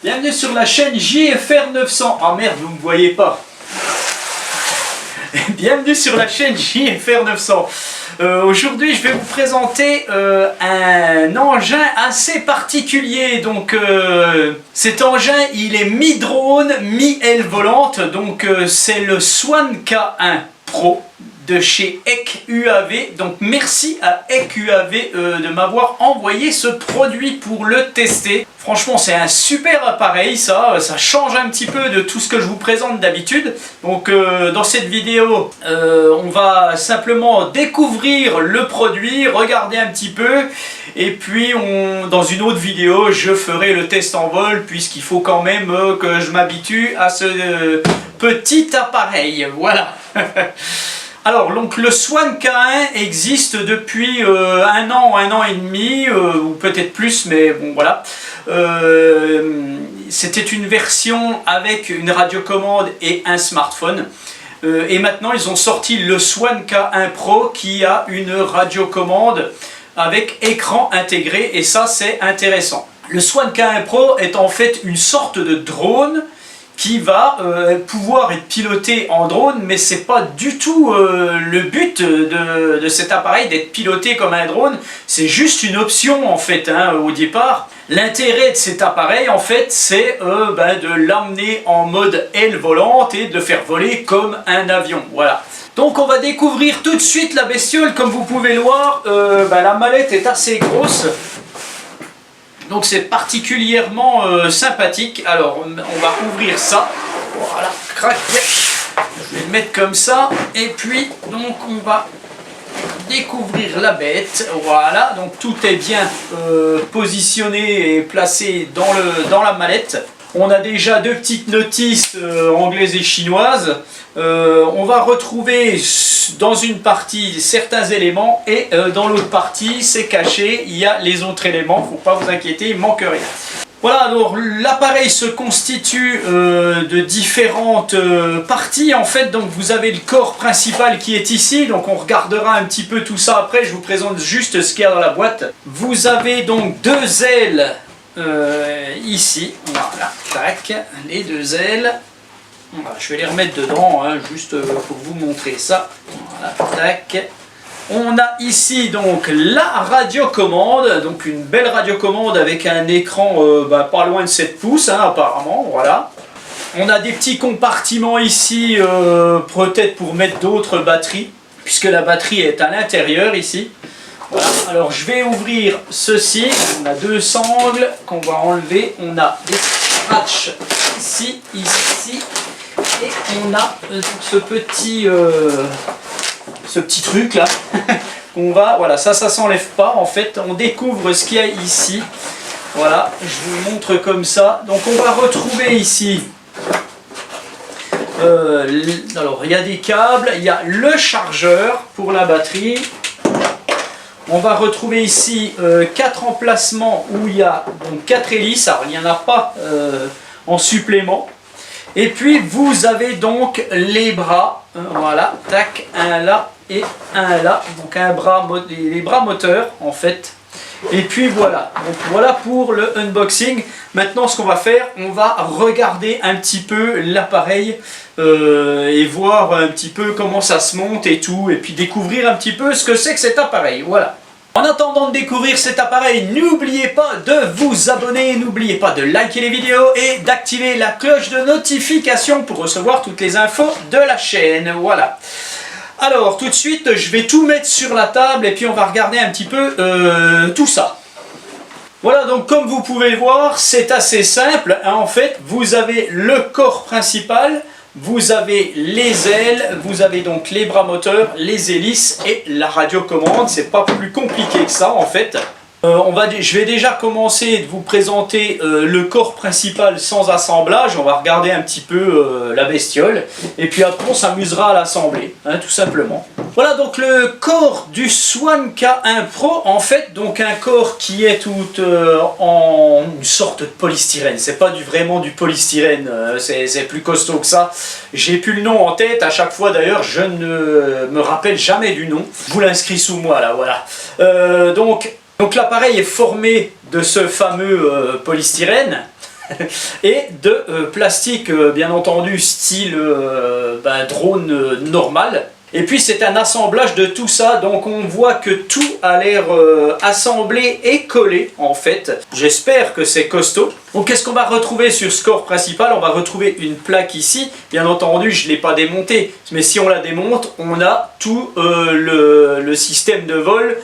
Bienvenue sur la chaîne JFR 900. Ah merde, vous ne me voyez pas. Bienvenue sur la chaîne JFR 900. Aujourd'hui, je vais vous présenter un engin assez particulier. Donc, cet engin, il est mi-drone, mi-aile volante. Donc, c'est le Swan K1 Pro de chez EK UAV. Donc, merci à EK UAV de m'avoir envoyé ce produit pour le tester. Franchement, c'est un super appareil, ça change un petit peu de tout ce que je vous présente d'habitude. Donc dans cette vidéo, on va simplement découvrir le produit, regarder un petit peu. Et puis dans une autre vidéo, je ferai le test en vol, puisqu'il faut quand même que je m'habitue à ce petit appareil. Voilà. Alors, donc le Swan K1 existe depuis un an et demi, ou peut-être plus, mais bon voilà. C'était une version avec une radiocommande et un smartphone. Et maintenant, ils ont sorti le Swan K1 Pro qui a une radiocommande avec écran intégré, et ça, c'est intéressant. Le Swan K1 Pro est en fait une sorte de drone qui va pouvoir être piloté en drone, mais c'est pas du tout le but de cet appareil d'être piloté comme un drone. C'est juste une option en fait au départ. L'intérêt de cet appareil en fait, c'est de l'amener en mode aile volante et de le faire voler comme un avion. Voilà. Donc on va découvrir tout de suite la bestiole. Comme vous pouvez le voir, la mallette est assez grosse. Donc c'est particulièrement sympathique. Alors on va ouvrir ça. Voilà, crac. Je vais le mettre comme ça. Et puis donc on va découvrir la bête. Voilà, donc tout est bien positionné et placé dans la mallette. On a déjà deux petites notices anglaises et chinoises. On va retrouver dans une partie certains éléments et dans l'autre partie c'est caché, il y a les autres éléments, faut pas vous inquiéter, il manque rien. Voilà, alors l'appareil se constitue de différentes parties en fait. Donc vous avez le corps principal qui est ici, donc on regardera un petit peu tout ça après, je vous présente juste ce qu'il y a dans la boîte. Vous avez donc deux ailes ici, voilà, tac, les deux ailes. Voilà, je vais les remettre dedans, juste pour vous montrer ça. Voilà, tac. On a ici donc la radiocommande, donc une belle radiocommande avec un écran pas loin de 7 pouces apparemment, voilà. On a des petits compartiments ici, peut-être pour mettre d'autres batteries, puisque la batterie est à l'intérieur ici. Voilà, alors je vais ouvrir ceci, on a deux sangles qu'on va enlever, on a des scratchs ici, et on a ce petit truc là, qu'on va, voilà, ça s'enlève pas en fait, on découvre ce qu'il y a ici, voilà, je vous montre comme ça. Donc on va retrouver ici, alors il y a des câbles, il y a le chargeur pour la batterie. On va retrouver ici 4 emplacements où il y a donc 4 hélices. Alors il n'y en a pas en supplément. Et puis vous avez donc les bras. Voilà, tac, un là et un là. Donc les bras moteurs en fait. Et puis voilà. Donc voilà pour le unboxing. Maintenant ce qu'on va faire, on va regarder un petit peu l'appareil et voir un petit peu comment ça se monte et tout. Et puis découvrir un petit peu ce que c'est que cet appareil. Voilà. En attendant de découvrir cet appareil, n'oubliez pas de vous abonner, n'oubliez pas de liker les vidéos et d'activer la cloche de notification pour recevoir toutes les infos de la chaîne. Voilà. Alors tout de suite, je vais tout mettre sur la table et puis on va regarder un petit peu tout ça. Voilà, donc comme vous pouvez le voir, c'est assez simple. En fait, vous avez le corps principal. Vous avez les ailes, vous avez donc les bras moteurs, les hélices et la radiocommande. C'est pas plus compliqué que ça en fait. Je vais déjà commencer de vous présenter le corps principal sans assemblage. On va regarder un petit peu la bestiole. Et puis après on s'amusera à l'assembler, tout simplement. Voilà donc le corps du Swan K1 Pro. En fait donc un corps qui est tout en une sorte de polystyrène. C'est pas vraiment du polystyrène, c'est plus costaud que ça. J'ai plus le nom en tête. À chaque fois d'ailleurs je ne me rappelle jamais du nom. Je vous l'inscris sous moi là, voilà. Donc l'appareil est formé de ce fameux polystyrène et de plastique, bien entendu, style drone normal. Et puis c'est un assemblage de tout ça, donc on voit que tout a l'air assemblé et collé en fait. J'espère que c'est costaud. Donc qu'est-ce qu'on va retrouver sur ce corps principal? On va retrouver une plaque ici. Bien entendu, je ne l'ai pas démontée, mais si on la démonte, on a tout le système de vol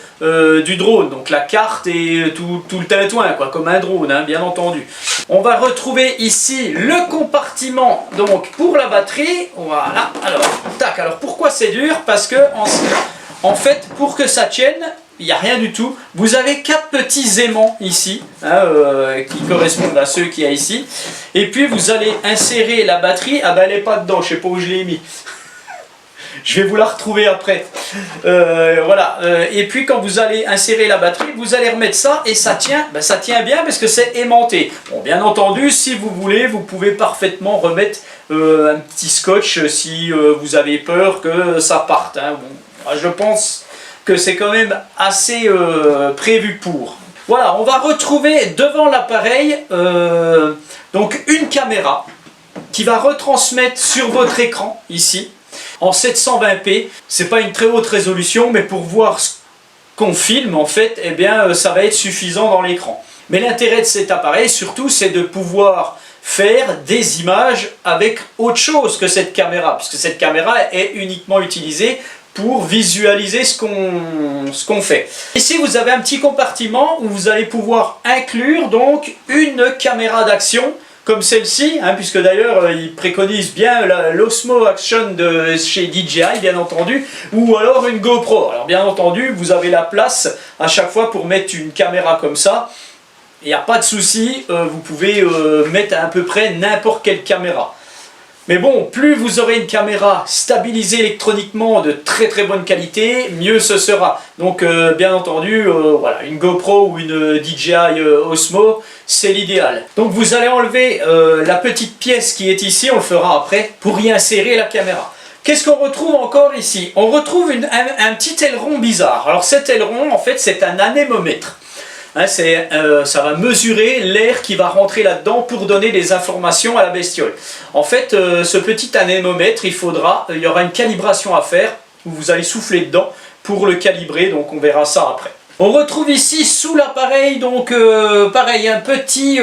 du drone. Donc la carte et tout le tintouin, quoi, comme un drone, hein, bien entendu. On va retrouver ici le compartiment donc pour la batterie. Voilà, alors, tac, alors pourquoi c'est dur? Parce que en fait, pour que ça tienne, il n'y a rien du tout. Vous avez 4 petits aimants ici, hein, qui correspondent à ceux qu'il y a ici. Et puis vous allez insérer la batterie. Ah ben elle n'est pas dedans, je ne sais pas où je l'ai mis. Je vais vous la retrouver après. Voilà. Et puis quand vous allez insérer la batterie, vous allez remettre ça et ça tient. Ben, ça tient bien parce que c'est aimanté. Bon, bien entendu, si vous voulez, vous pouvez parfaitement remettre un petit scotch si vous avez peur que ça parte. Hein. Bon, je pense que c'est quand même assez prévu pour. Voilà, on va retrouver devant l'appareil donc une caméra qui va retransmettre sur votre écran ici en 720p. C'est pas une très haute résolution, mais pour voir ce qu'on filme en fait, eh bien ça va être suffisant dans l'écran. Mais l'intérêt de cet appareil surtout, c'est de pouvoir faire des images avec autre chose que cette caméra, puisque cette caméra est uniquement utilisée pour visualiser ce qu'on fait. Ici vous avez un petit compartiment où vous allez pouvoir inclure donc une caméra d'action comme celle-ci, hein, puisque d'ailleurs ils préconisent bien l'Osmo Action de chez DJI bien entendu, ou alors une GoPro. Alors bien entendu vous avez la place à chaque fois pour mettre une caméra comme ça, il n'y a pas de souci, vous pouvez mettre à peu près n'importe quelle caméra. Mais bon, plus vous aurez une caméra stabilisée électroniquement de très très bonne qualité, mieux ce sera. Donc bien entendu, voilà, une GoPro ou une DJI Osmo, c'est l'idéal. Donc vous allez enlever la petite pièce qui est ici, on le fera après, pour y insérer la caméra. Qu'est-ce qu'on retrouve encore ici? On retrouve un petit aileron bizarre. Alors cet aileron, en fait, c'est un anémomètre. Hein, ça va mesurer l'air qui va rentrer là-dedans pour donner des informations à la bestiole. En fait, ce petit anémomètre, il y aura une calibration à faire, où vous allez souffler dedans pour le calibrer, donc on verra ça après. On retrouve ici sous l'appareil, donc pareil, un petit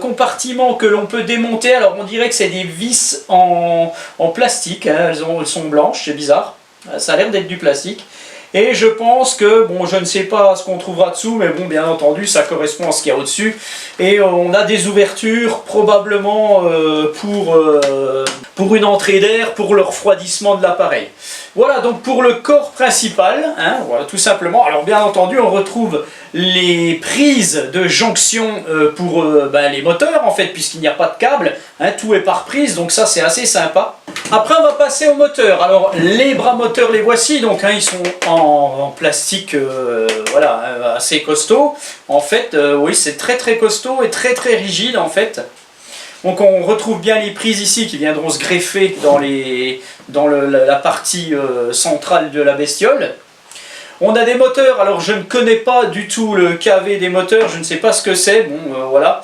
compartiment que l'on peut démonter. Alors on dirait que c'est des vis en plastique, hein, elles sont blanches, c'est bizarre, ça a l'air d'être du plastique. Et je pense que, bon, je ne sais pas ce qu'on trouvera dessous, mais bon, bien entendu, ça correspond à ce qu'il y a au-dessus. Et on a des ouvertures, probablement pour une entrée d'air, pour le refroidissement de l'appareil. Voilà, donc pour le corps principal, hein, voilà, tout simplement. Alors bien entendu, on retrouve les prises de jonction pour les moteurs, en fait, puisqu'il n'y a pas de câble. Hein, tout est par prise, donc ça, c'est assez sympa. Après on va passer au moteur. Alors les bras moteurs les voici, donc hein, ils sont en plastique voilà, assez costaud. En fait oui, c'est très très costaud et très très rigide en fait. Donc on retrouve bien les prises ici qui viendront se greffer dans la partie centrale de la bestiole. On a des moteurs, alors je ne connais pas du tout le KV des moteurs, je ne sais pas ce que c'est, bon voilà.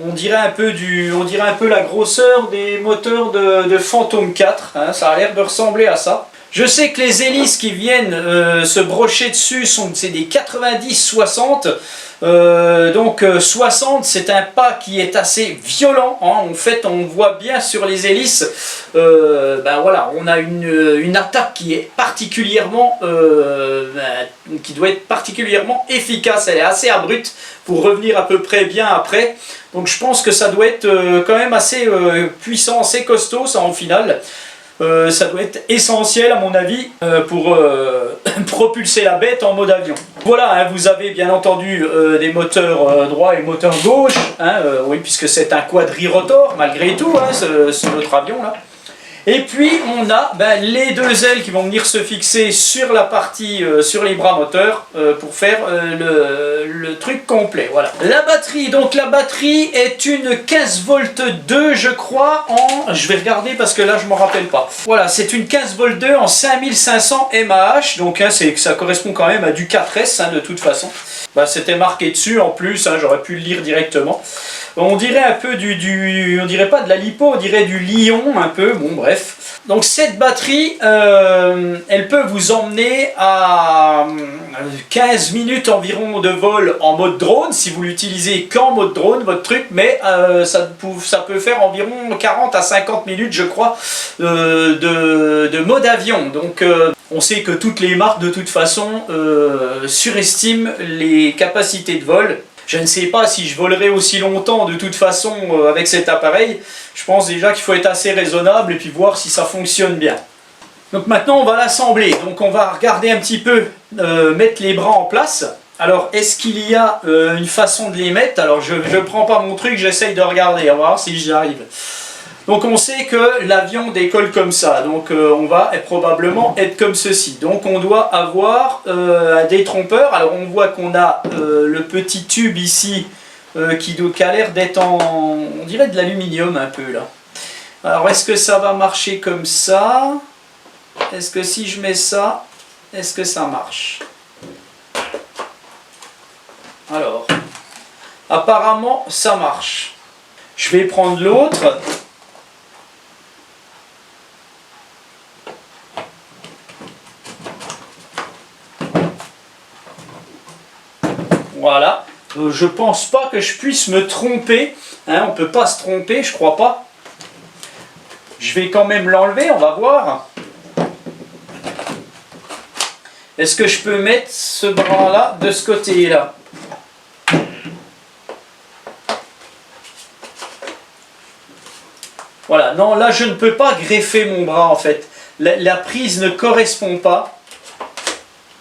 On dirait un peu la grosseur des moteurs de Phantom 4, hein, ça a l'air de ressembler à ça. Je sais que les hélices qui viennent se brocher dessus, c'est des 90-60. Donc 60 c'est un pas qui est assez violent, hein. En fait on voit bien sur les hélices, voilà, on a une attaque qui est particulièrement qui doit être particulièrement efficace, elle est assez abrupte pour revenir à peu près bien après, donc je pense que ça doit être quand même assez puissant, assez costaud ça en finale. Ça doit être essentiel à mon avis pour propulser la bête en mode avion. Voilà, hein, vous avez bien entendu des moteurs droit et moteur gauche, hein, oui, puisque c'est un quadrirotor malgré tout, hein, notre avion là. Et puis on a les deux ailes qui vont venir se fixer sur la partie, sur les bras moteurs pour faire le truc complet. Voilà. La batterie, donc la batterie est une 15 volts 2 je crois je vais regarder parce que là je m'en rappelle pas. Voilà, c'est une 15 volts 2 en 5500 mAh, donc ça correspond quand même à du 4S de toute façon. C'était marqué dessus en plus, j'aurais pu le lire directement. On dirait un peu on dirait pas de la lipo, on dirait du Lion un peu, bon bref. Donc cette batterie, elle peut vous emmener à 15 minutes environ de vol en mode drone, si vous l'utilisez qu'en mode drone, votre truc, mais ça peut faire environ 40 à 50 minutes, je crois, de mode avion. Donc on sait que toutes les marques, de toute façon, surestiment les capacités de vol. Je ne sais pas si je volerai aussi longtemps de toute façon avec cet appareil. Je pense déjà qu'il faut être assez raisonnable et puis voir si ça fonctionne bien. Donc maintenant on va l'assembler. Donc on va regarder un petit peu, mettre les bras en place. Alors est-ce qu'il y a une façon de les mettre? Alors je ne prends pas mon truc, j'essaye de regarder, on va voir si j'y arrive. Donc on sait que l'avion décolle comme ça, donc on va probablement être comme ceci. Donc on doit avoir un détrompeur. Alors on voit qu'on a le petit tube ici qui a l'air d'être on dirait de l'aluminium un peu là. Alors est-ce que ça va marcher comme ça? Est-ce que si je mets ça, est-ce que ça marche? Alors, apparemment ça marche. Je vais prendre l'autre. Voilà, je pense pas que je puisse me tromper, on peut pas se tromper, je crois pas. Je vais quand même l'enlever, on va voir. Est-ce que je peux mettre ce bras là de ce côté là? Voilà, non là je ne peux pas greffer mon bras en fait, la prise ne correspond pas.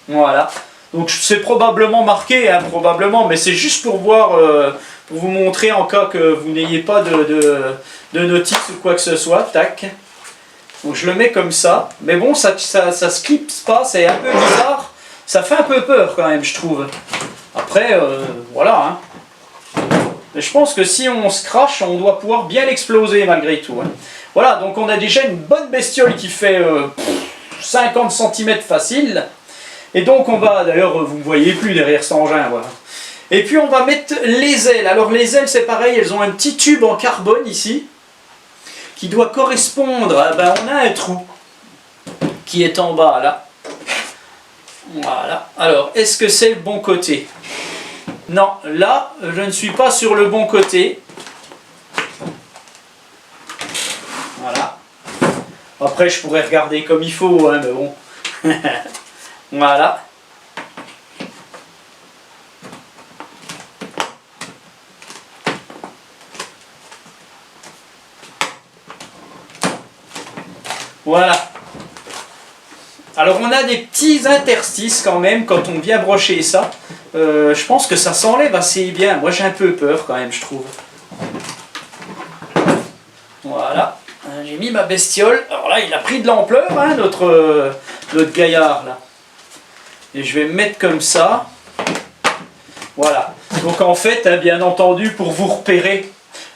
Voilà. Donc c'est probablement marqué, probablement, mais c'est juste pour voir, pour vous montrer en cas que vous n'ayez pas de notice ou quoi que ce soit. Tac. Donc je le mets comme ça, mais bon, ça se clipse pas, c'est un peu bizarre. Ça fait un peu peur quand même, je trouve. Après, voilà. Mais je pense que si on se crache, on doit pouvoir bien l'exploser malgré tout. Voilà, donc on a déjà une bonne bestiole qui fait 50 cm facile. Et donc on va, d'ailleurs vous ne me voyez plus derrière cet engin, voilà. Et puis on va mettre les ailes. Alors les ailes c'est pareil, elles ont un petit tube en carbone ici, qui doit correspondre, on a un trou, qui est en bas là. Voilà, alors est-ce que c'est le bon côté? Non, là je ne suis pas sur le bon côté. Voilà. Après je pourrais regarder comme il faut, mais bon. Voilà. Voilà. Alors on a des petits interstices quand même quand on vient brocher ça. Je pense que ça s'enlève assez bien. Moi j'ai un peu peur quand même, je trouve. Voilà. J'ai mis ma bestiole. Alors là il a pris de l'ampleur, notre gaillard là. Et je vais me mettre comme ça. Voilà. Donc en fait, bien entendu, pour vous repérer,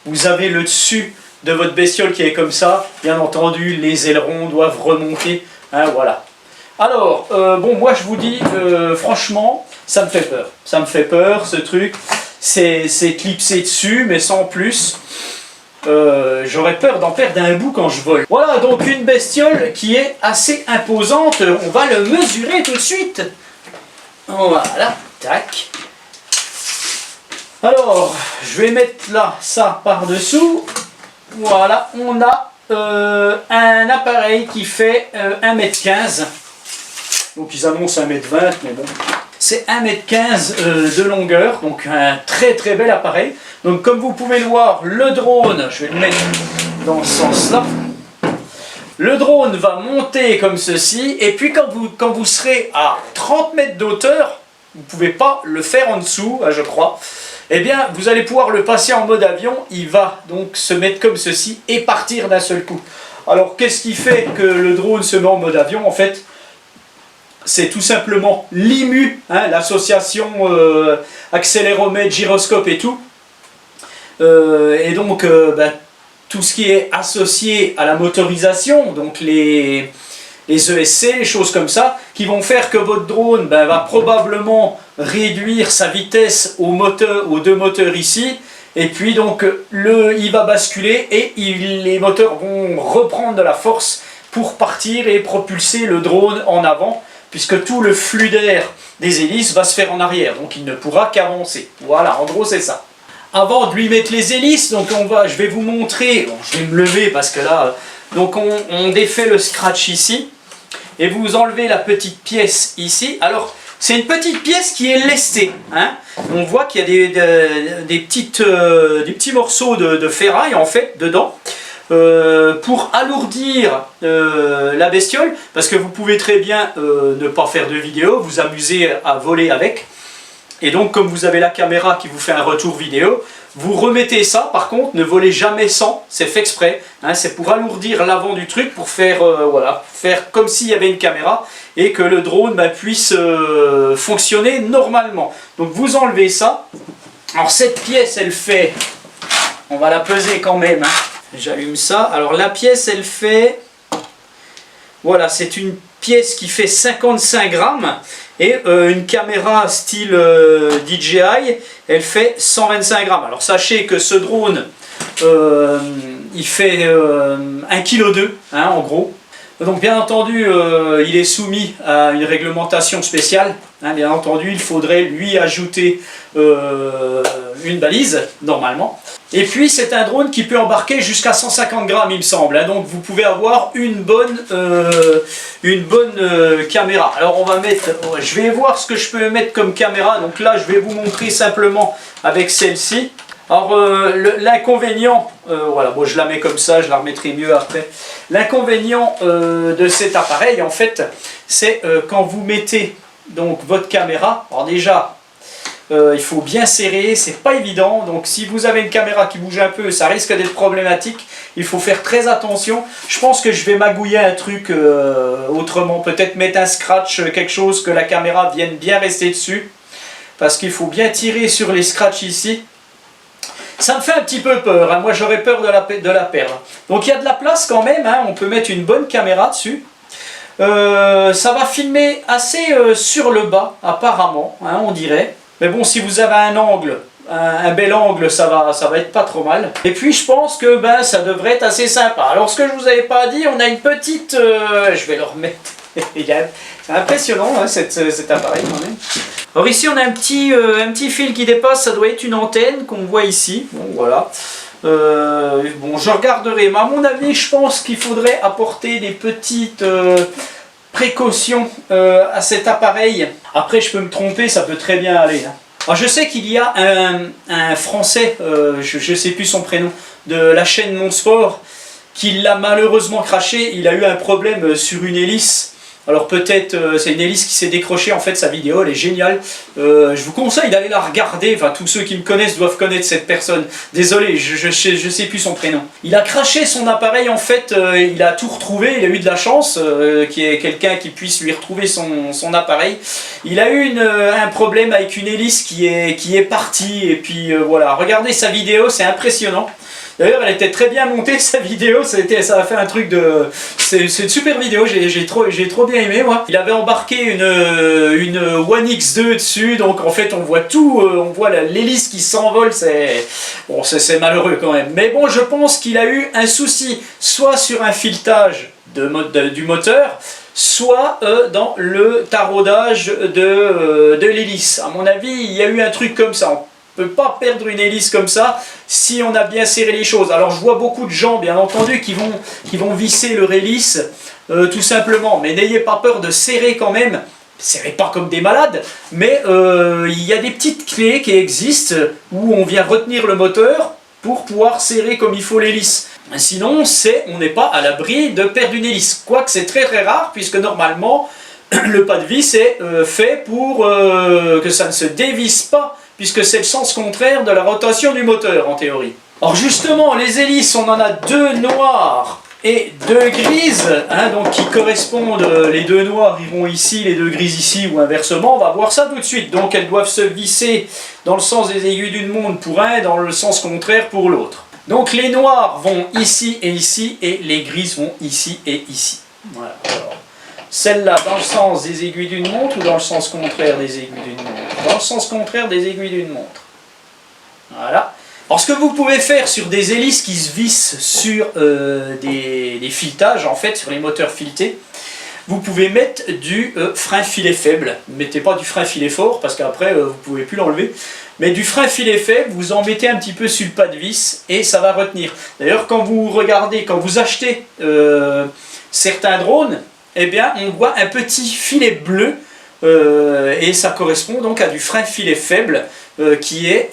vous avez le dessus de votre bestiole qui est comme ça. Bien entendu, les ailerons doivent remonter. Voilà. Alors, bon, moi je vous dis, franchement, ça me fait peur. Ça me fait peur, ce truc. C'est clipsé dessus, mais sans plus. J'aurais peur d'en perdre un bout quand je vole. Voilà, donc une bestiole qui est assez imposante. On va le mesurer tout de suite. Voilà, tac. Alors, je vais mettre là, ça par-dessous. Voilà, on a un appareil qui fait 1,15 m. Donc ils annoncent 1,20 m, mais bon. C'est 1,15 m de longueur, donc un très très bel appareil. Donc comme vous pouvez le voir, le drone, je vais le mettre dans ce sens-là. Le drone va monter comme ceci, et puis quand vous serez à 30 mètres d'auteur, vous ne pouvez pas le faire en dessous, je crois, eh bien vous allez pouvoir le passer en mode avion, il va donc se mettre comme ceci et partir d'un seul coup. Alors qu'est-ce qui fait que le drone se met en mode avion? En fait, c'est tout simplement l'IMU, hein, l'association accéléromètre, gyroscope et tout. Et donc tout ce qui est associé à la motorisation, donc les ESC, les choses comme ça, qui vont faire que votre drone va probablement réduire sa vitesse aux deux moteurs ici, et puis donc il va basculer et les moteurs vont reprendre de la force pour partir et propulser le drone en avant, puisque tout le flux d'air des hélices va se faire en arrière, donc il ne pourra qu'avancer. Voilà, en gros c'est ça. Avant de lui mettre les hélices, donc je vais vous montrer, bon, je vais me lever parce que là, donc on défait le scratch ici, et vous enlevez la petite pièce ici. Alors c'est une petite pièce qui est lestée, hein. On voit qu'il y a des petits morceaux de ferraille en fait dedans, pour alourdir la bestiole, parce que vous pouvez très bien ne pas faire de vidéo, vous amuser à voler avec. Et donc comme vous avez la caméra qui vous fait un retour vidéo, vous remettez ça. Par contre, ne volez jamais sans, c'est fait exprès, hein, c'est pour alourdir l'avant du truc, pour faire, voilà, faire comme s'il y avait une caméra et que le drone puisse fonctionner normalement. Donc vous enlevez ça. Alors cette pièce elle fait, on va la peser quand même, hein. J'allume ça. Alors la pièce elle fait, voilà, c'est une pièce qui fait 55 grammes. Et une caméra style DJI, elle fait 125 grammes. Alors sachez que ce drone, il fait 1,2 kg, hein, en gros. Donc bien entendu, il est soumis à une réglementation spéciale. Hein, bien entendu, il faudrait lui ajouter une balise, normalement. Et puis c'est un drone qui peut embarquer jusqu'à 150 grammes, il me semble. Hein, donc vous pouvez avoir une bonne caméra. Alors on va mettre, je vais voir ce que je peux mettre comme caméra. Donc là je vais vous montrer simplement avec celle-ci. Alors l'inconvénient, voilà, bon, je la mets comme ça, je la remettrai mieux après. L'inconvénient de cet appareil en fait, c'est quand vous mettez donc votre caméra. Alors déjà, il faut bien serrer, c'est pas évident. Donc si vous avez une caméra qui bouge un peu, ça risque d'être problématique. Il faut faire très attention. Je pense que je vais magouiller un truc autrement, peut-être mettre un scratch, quelque chose que la caméra vienne bien rester dessus, parce qu'il faut bien tirer sur les scratchs ici. Ça me fait un petit peu peur, hein. Moi j'aurais peur de la perdre. Donc il y a de la place quand même, hein. On peut mettre une bonne caméra dessus. Ça va filmer assez sur le bas apparemment, hein, on dirait. Mais bon, si vous avez un angle, un bel angle, ça va être pas trop mal. Et puis je pense que ça devrait être assez sympa. Alors ce que je vous avais pas dit, on a une petite... je vais le remettre. C'est impressionnant, hein, cet appareil quand même. Alors ici on a un petit fil qui dépasse, ça doit être une antenne qu'on voit ici. Bon voilà. Bon, je regarderai, mais à mon avis je pense qu'il faudrait apporter des petites précautions à cet appareil. Après je peux me tromper, ça peut très bien aller, hein. Alors je sais qu'il y a un Français, je ne sais plus son prénom, de la chaîne Mon Sport, qui l'a malheureusement craché. Il a eu un problème sur une hélice. Alors peut-être c'est une hélice qui s'est décrochée, en fait sa vidéo elle est géniale. Je vous conseille d'aller la regarder, enfin tous ceux qui me connaissent doivent connaître cette personne. Désolé, je sais plus son prénom. Il a craché son appareil en fait, il a tout retrouvé, il a eu de la chance qu'il y ait quelqu'un qui puisse lui retrouver son appareil. Il a eu un problème avec une hélice qui est partie et puis voilà, regardez sa vidéo, c'est impressionnant. D'ailleurs, elle était très bien montée, sa vidéo, ça a fait un truc de... C'est une super vidéo, j'ai trop bien aimé, moi. Il avait embarqué une One X2 dessus, donc en fait, on voit tout, on voit l'hélice qui s'envole, bon, c'est malheureux quand même. Mais bon, je pense qu'il a eu un souci, soit sur un filetage du moteur, soit dans le taraudage de l'hélice. À mon avis, il y a eu un truc comme ça. On ne peut pas perdre une hélice comme ça si on a bien serré les choses. Alors je vois beaucoup de gens bien entendu qui vont visser leur hélice tout simplement, mais n'ayez pas peur de serrer quand même. Serrez pas comme des malades, mais il y a des petites clés qui existent où on vient retenir le moteur pour pouvoir serrer comme il faut l'hélice. Sinon on n'est pas à l'abri de perdre une hélice, quoique c'est très rare puisque normalement le pas de vis est fait pour que ça ne se dévisse pas, puisque c'est le sens contraire de la rotation du moteur en théorie. Alors justement, les hélices, on en a deux noires et deux grises, hein, donc qui correspondent, les deux noirs iront ici, les deux grises ici ou inversement, on va voir ça tout de suite. Donc elles doivent se visser dans le sens des aiguilles d'une montre pour un, dans le sens contraire pour l'autre. Donc les noirs vont ici et les grises vont ici et ici. Voilà. Celle-là dans le sens des aiguilles d'une montre ou dans le sens contraire des aiguilles d'une montre? Dans le sens contraire des aiguilles d'une montre. Voilà. Alors ce que vous pouvez faire sur des hélices qui se vissent sur des filetages, en fait, sur les moteurs filetés, vous pouvez mettre du frein filet faible. Ne mettez pas du frein filet fort parce qu'après vous ne pouvez plus l'enlever. Mais du frein filet faible, vous en mettez un petit peu sur le pas de vis et ça va retenir. D'ailleurs, quand vous regardez, quand vous achetez certains drones, eh bien, on voit un petit filet bleu et ça correspond donc à du frein filet faible qui est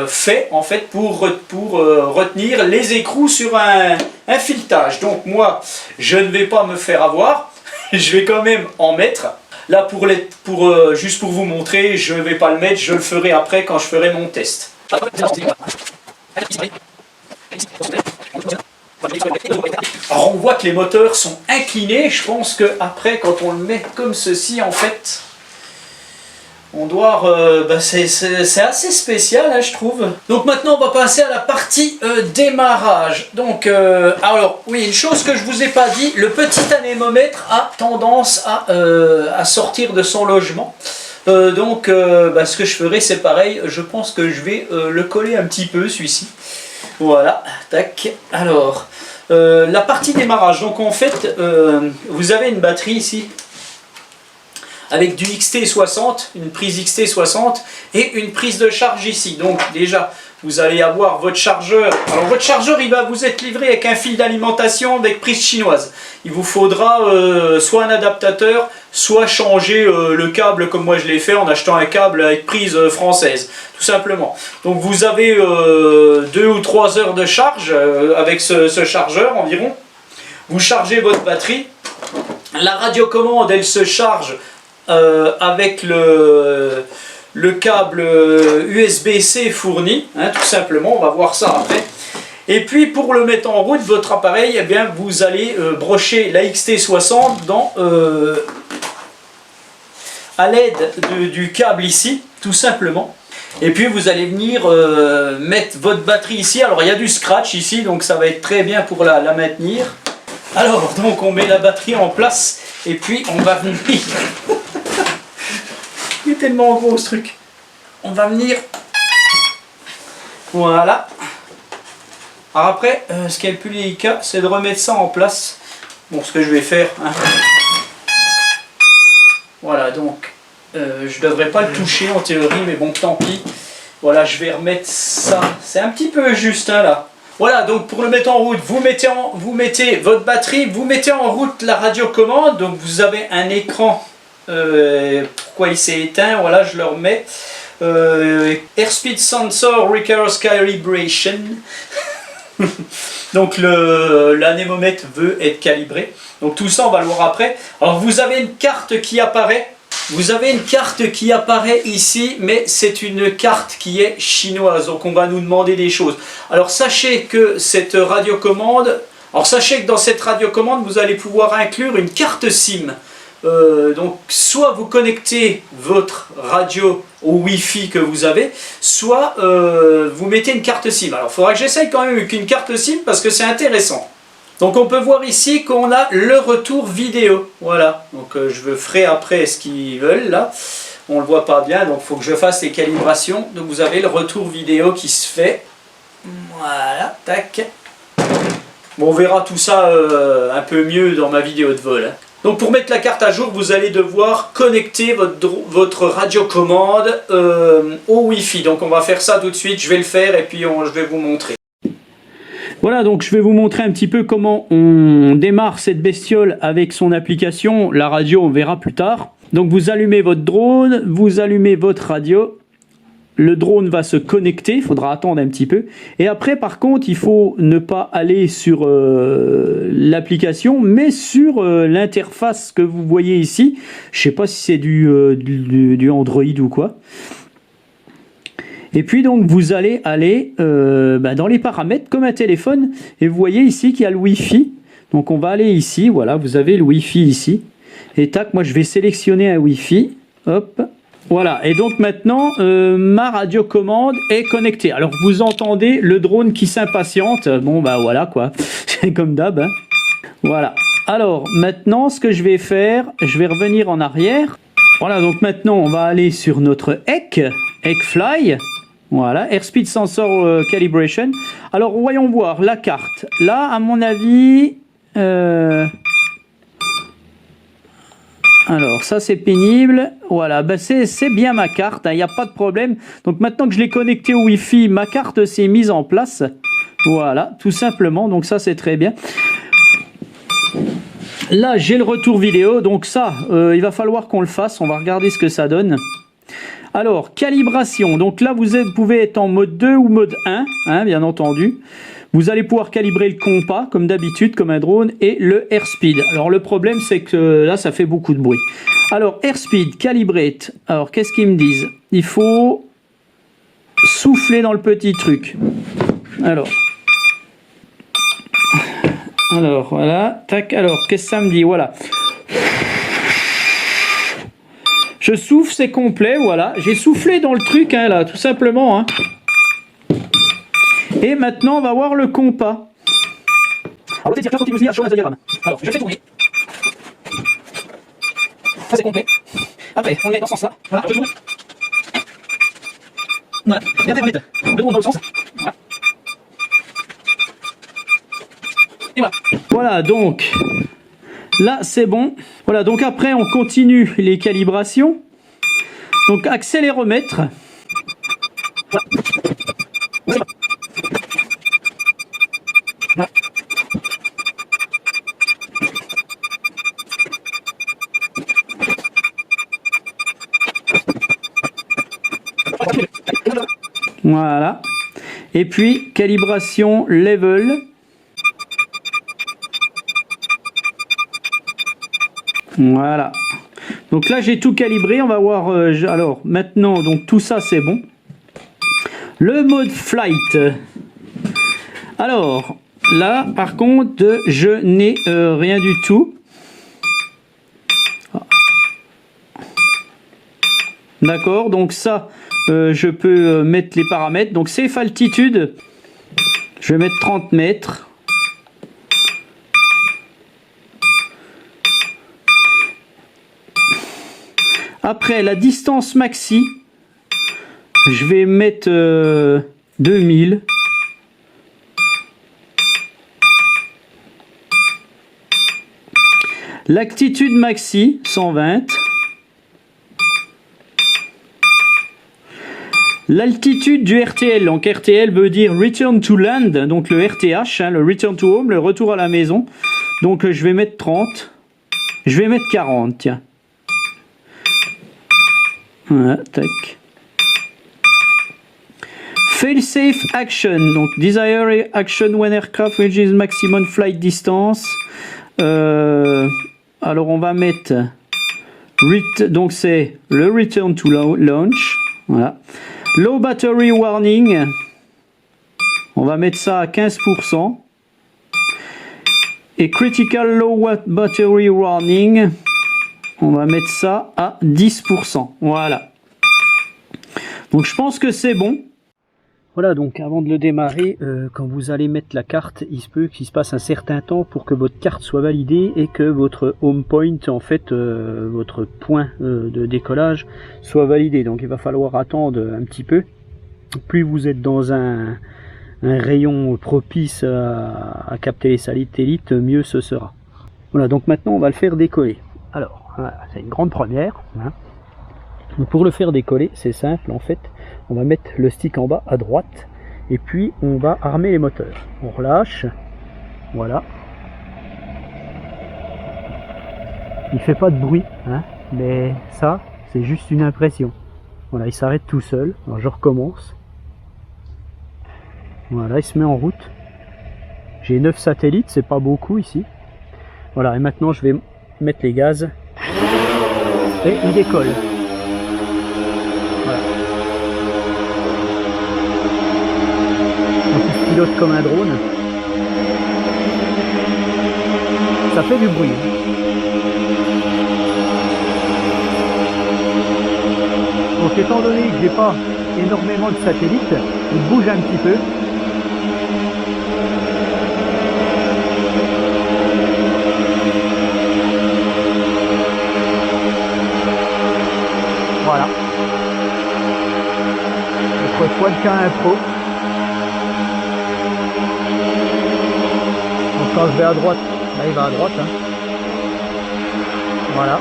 fait en fait pour retenir les écrous sur un filetage. Donc moi, je ne vais pas me faire avoir, je vais quand même en mettre. Là, juste pour vous montrer, je ne vais pas le mettre, je le ferai après quand je ferai mon test. Alors on voit que les moteurs sont inclinés, je pense qu'après quand on le met comme ceci en fait, on doit, c'est assez spécial hein, je trouve. Donc maintenant on va passer à la partie démarrage. Donc alors oui, une chose que je vous ai pas dit, le petit anémomètre a tendance à sortir de son logement. Ce que je ferai c'est pareil, je pense que je vais le coller un petit peu celui-ci. Voilà, tac. Alors, la partie démarrage, donc en fait, vous avez une batterie ici, avec du XT60, une prise XT60 et une prise de charge ici. Donc déjà, vous allez avoir votre chargeur. Alors votre chargeur, il va vous être livré avec un fil d'alimentation avec prise chinoise. Il vous faudra soit un adaptateur, soit changer le câble comme moi je l'ai fait en achetant un câble avec prise française, tout simplement. Donc vous avez 2 ou 3 heures de charge avec ce chargeur environ. Vous chargez votre batterie. La radiocommande, elle se charge avec le câble USB-C fourni, hein, tout simplement, on va voir ça après. Et puis pour le mettre en route, votre appareil, eh bien, vous allez brocher la XT60 à l'aide du câble ici, tout simplement. Et puis vous allez venir mettre votre batterie ici. Alors il y a du scratch ici, donc ça va être très bien pour la maintenir. Alors donc on met la batterie en place et puis on va venir... Il est tellement gros ce truc. On va venir... Voilà. Alors après, ce qui est le plus délicat, c'est de remettre ça en place. Bon, ce que je vais faire... Hein. Voilà, donc, je ne devrais pas le toucher en théorie, mais bon, tant pis. Voilà, je vais remettre ça. C'est un petit peu juste, hein, là. Voilà, donc pour le mettre en route, vous mettez votre batterie, vous mettez en route la radiocommande. Donc vous avez un écran... pourquoi il s'est éteint, voilà je le remets. Airspeed Sensor Requires Calibration. Donc l'anémomètre veut être calibré. Donc tout ça on va le voir après. Alors vous avez une carte qui apparaît. Vous avez une carte qui apparaît ici, mais c'est une carte qui est chinoise. Donc on va nous demander des choses. Alors sachez que cette radiocommande, sachez que dans cette radiocommande vous allez pouvoir inclure une carte SIM. Donc soit vous connectez votre radio au Wi-Fi que vous avez, soit vous mettez une carte SIM. Alors il faudra que j'essaye quand même avec une carte SIM parce que c'est intéressant. Donc on peut voir ici qu'on a le retour vidéo. Voilà, donc je ferai après ce qu'ils veulent là. On le voit pas bien, donc il faut que je fasse les calibrations. Donc vous avez le retour vidéo qui se fait. Voilà, tac. Bon, on verra tout ça un peu mieux dans ma vidéo de vol. Hein. Donc pour mettre la carte à jour, vous allez devoir connecter votre radiocommande au Wi-Fi. Donc on va faire ça tout de suite, je vais le faire et puis je vais vous montrer. Voilà, donc je vais vous montrer un petit peu comment on démarre cette bestiole avec son application. La radio, on verra plus tard. Donc vous allumez votre drone, vous allumez votre radio. Le drone va se connecter, il faudra attendre un petit peu. Et après, par contre, il faut ne pas aller sur l'application, mais sur l'interface que vous voyez ici. Je ne sais pas si c'est du Android ou quoi. Et puis donc vous allez aller dans les paramètres comme un téléphone et vous voyez ici qu'il y a le Wi-Fi. Donc on va aller ici, voilà, vous avez le Wi-Fi ici. Et tac, moi je vais sélectionner un Wi-Fi. Hop. Voilà, et donc maintenant, ma radiocommande est connectée. Alors vous entendez le drone qui s'impatiente. Bon bah voilà quoi, c'est comme d'hab. Hein. Voilà. Alors maintenant, ce que je vais faire, je vais revenir en arrière. Voilà, donc maintenant on va aller sur notre Fly. Voilà, Airspeed Sensor Calibration. Alors voyons voir la carte. Là, à mon avis... Alors ça c'est pénible, voilà, ben c'est bien ma carte, il n'y a pas de problème. Donc maintenant que je l'ai connecté au Wi-Fi, ma carte s'est mise en place. Voilà, tout simplement, donc ça c'est très bien. Là j'ai le retour vidéo, donc ça il va falloir qu'on le fasse, on va regarder ce que ça donne. Alors, calibration, donc là vous pouvez être en mode 2 ou mode 1, hein, bien entendu. Vous allez pouvoir calibrer le compas, comme d'habitude, comme un drone, et le airspeed. Alors le problème, c'est que là, ça fait beaucoup de bruit. Alors, airspeed, calibrate. Alors, qu'est-ce qu'ils me disent? Il faut souffler dans le petit truc. Alors, voilà. Tac, alors, qu'est-ce que ça me dit? Voilà. Je souffle, c'est complet, voilà. J'ai soufflé dans le truc, hein, là, tout simplement, hein. Et maintenant, on va voir le compas. Alors, c'est continuously as shown as the diagram. Alors, je fais tourner. Ça, c'est complet. Après, on le met dans ce sens-là. Voilà, je tourne. Voilà, regardez, on met le drone dans le sens. Voilà. Et voilà. Voilà, donc, là, c'est bon. Voilà, donc après, on continue les calibrations. Donc, accéléromètre. Voilà. Voilà. Et puis, calibration level. Voilà. Donc là, j'ai tout calibré. On va voir. Alors, maintenant, donc tout ça, c'est bon. Le mode flight. Alors, là, par contre, je n'ai rien du tout. D'accord, donc ça, je peux mettre les paramètres. Donc, safe altitude, je vais mettre 30 mètres. Après, la distance maxi, je vais mettre 2000. L'altitude maxi, 120. L'altitude du RTL, donc RTL veut dire Return to Land, donc le RTH, hein, le Return to Home, le retour à la maison. Donc je vais mettre 30. Je vais mettre 40, tiens. Voilà, tac. Fail-safe action, donc desire action when aircraft reaches maximum flight distance. Alors on va mettre donc c'est le return to launch. Voilà. Low battery warning. On va mettre ça à 15%. Et critical low battery warning. On va mettre ça à 10%. Voilà. Donc je pense que c'est bon. Voilà, donc avant de le démarrer, quand vous allez mettre la carte, il se peut qu'il se passe un certain temps pour que votre carte soit validée et que votre home point, en fait, votre point de décollage soit validé. Donc il va falloir attendre un petit peu. Plus vous êtes dans un rayon propice à capter les satellites, mieux ce sera. Voilà, donc maintenant on va le faire décoller. Alors, voilà, c'est une grande première. Hein. Donc pour le faire décoller, c'est simple en fait. On va mettre le stick en bas à droite et puis on va armer les moteurs. On relâche, voilà. Il fait pas de bruit, hein, mais ça, c'est juste une impression. Voilà, il s'arrête tout seul. Alors je recommence. Voilà, il se met en route. J'ai 9 satellites, c'est pas beaucoup ici. Voilà, et maintenant je vais mettre les gaz et il décolle. Voilà. Donc il pilote comme un drone. fait du bruit. Donc étant donné que j'ai pas énormément de satellites, il bouge un petit peu. Voilà. Notre Swan K1 Pro. Donc quand je vais à droite, là il va à droite. Hein. Voilà.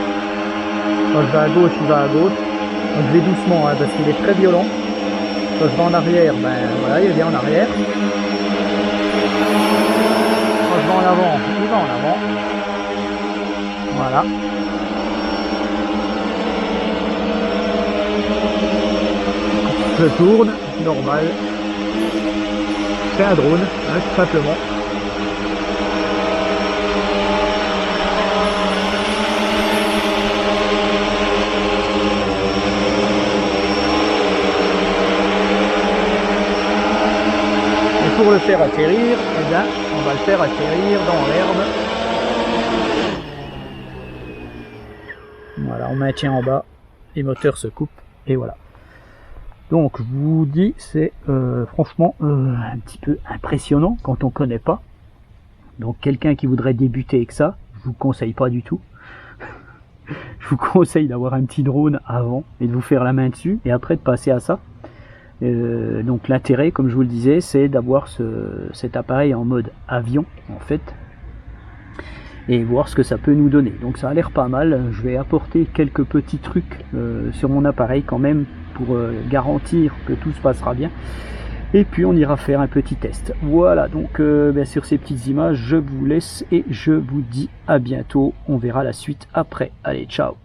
Quand je vais à gauche, il va à gauche. Donc je vais doucement hein, parce qu'il est très violent. Quand je vais en arrière, ben voilà, il vient en arrière. Quand je vais en avant, il va en avant. Voilà. Je tourne, normal. C'est un drone, hein, tout simplement. Et pour le faire atterrir, eh bien, on va le faire atterrir dans l'herbe. Voilà, on maintient en bas, les moteurs se coupent, et voilà. Donc je vous dis, c'est franchement un petit peu impressionnant quand on connaît pas. Donc quelqu'un qui voudrait débuter avec ça, je vous conseille pas du tout. Je vous conseille d'avoir un petit drone avant et de vous faire la main dessus et après de passer à ça. Donc l'intérêt, comme je vous le disais, c'est d'avoir cet appareil en mode avion en fait et voir ce que ça peut nous donner. Donc ça a l'air pas mal. Je vais apporter quelques petits trucs sur mon appareil quand même pour garantir que tout se passera bien. Et puis on ira faire un petit test. Voilà, donc bien sur ces petites images, je vous laisse et je vous dis à bientôt. On verra la suite après. Allez, ciao!